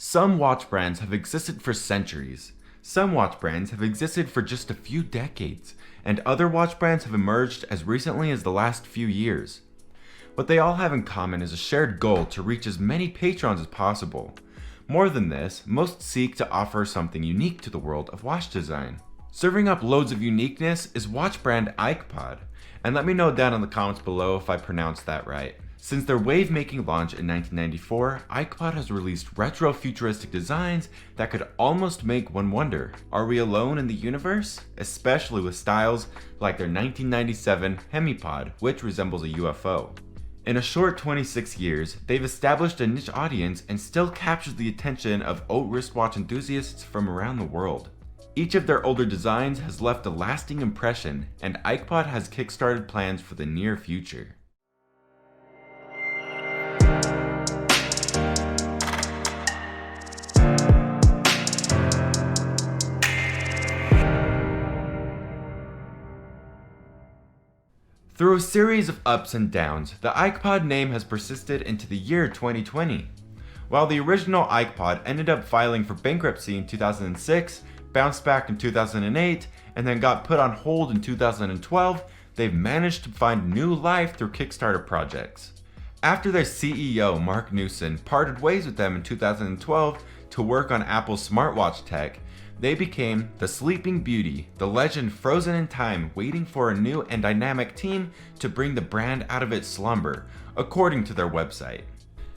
Some watch brands have existed for centuries. Some watch brands have existed for just a few decades, and other watch brands have emerged as recently as the last few years. What they all have in common is a shared goal to reach as many patrons as possible. More than this, most seek to offer something unique to the world of watch design. Serving up loads of uniqueness is watch brand Ikepod, and let me know down in the comments below if I pronounced that right. Since their wave-making launch in 1994, Ikepod has released retro-futuristic designs that could almost make one wonder, are we alone in the universe? Especially with styles like their 1997 Hemipod, which resembles a UFO. In a short 26 years, they've established a niche audience and still captures the attention of haute wristwatch enthusiasts from around the world. Each of their older designs has left a lasting impression, and Ikepod has kickstarted plans for the near future. Through a series of ups and downs, the Ikepod name has persisted into the year 2020. While the original Ikepod ended up filing for bankruptcy in 2006, bounced back in 2008, and then got put on hold in 2012, they've managed to find new life through Kickstarter projects. After their CEO, Mark Newson, parted ways with them in 2012 to work on Apple's smartwatch tech, they became the Sleeping Beauty, the legend frozen in time, waiting for a new and dynamic team to bring the brand out of its slumber, according to their website.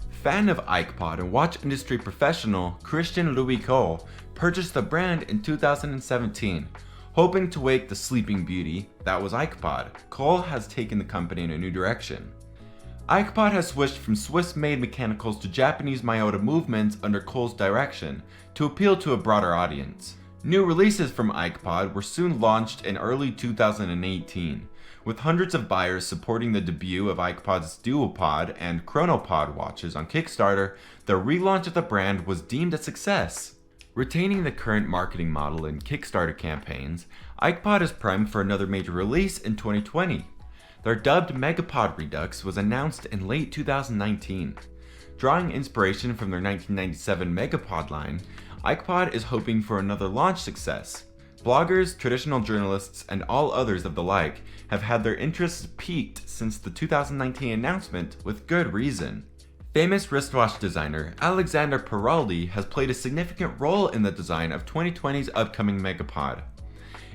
Fan of Ikepod and watch industry professional Christian Louis Cole purchased the brand in 2017. Hoping to wake the Sleeping Beauty, that was Ikepod, Cole has taken the company in a new direction. Ikepod has switched from Swiss-made mechanicals to Japanese Miyota movements under Cole's direction to appeal to a broader audience. New releases from Ikepod were soon launched in early 2018, with hundreds of buyers supporting the debut of Ikepod's Duopod and Chronopod watches on Kickstarter. The relaunch of the brand was deemed a success. Retaining the current marketing model in Kickstarter campaigns, Ikepod is primed for another major release in 2020. Their dubbed Megapod Redux was announced in late 2019. Drawing inspiration from their 1997 Megapod line, Ikepod is hoping for another launch success. Bloggers, traditional journalists, and all others of the like have had their interests piqued since the 2019 announcement, with good reason. Famous wristwatch designer Alexander Peraldi has played a significant role in the design of 2020's upcoming Megapod.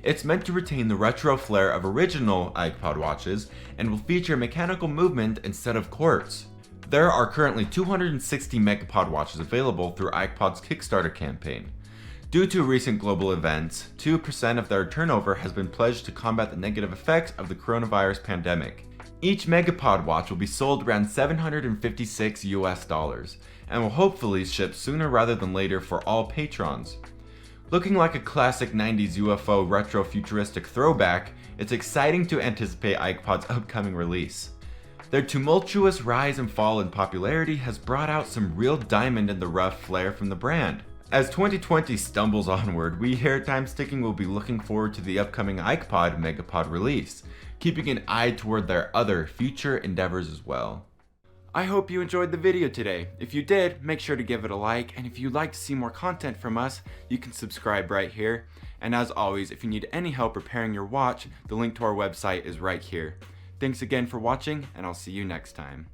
It's meant to retain the retro flair of original Ikepod watches and will feature mechanical movement instead of quartz. There are currently 260 Megapod watches available through Ikepod's Kickstarter campaign. Due to recent global events, 2% of their turnover has been pledged to combat the negative effects of the coronavirus pandemic. Each Megapod watch will be sold around $756 US and will hopefully ship sooner rather than later for all patrons. Looking like a classic 90s UFO retro-futuristic throwback, it's exciting to anticipate Ikepod's upcoming release. Their tumultuous rise and fall in popularity has brought out some real diamond in the rough flair from the brand. As 2020 stumbles onward, we here at Time Sticking will be looking forward to the upcoming Ikepod Megapod release, keeping an eye toward their other future endeavors as well. I hope you enjoyed the video today. If you did, make sure to give it a like, and if you'd like to see more content from us, you can subscribe right here. And as always, if you need any help repairing your watch, the link to our website is right here. Thanks again for watching, and I'll see you next time.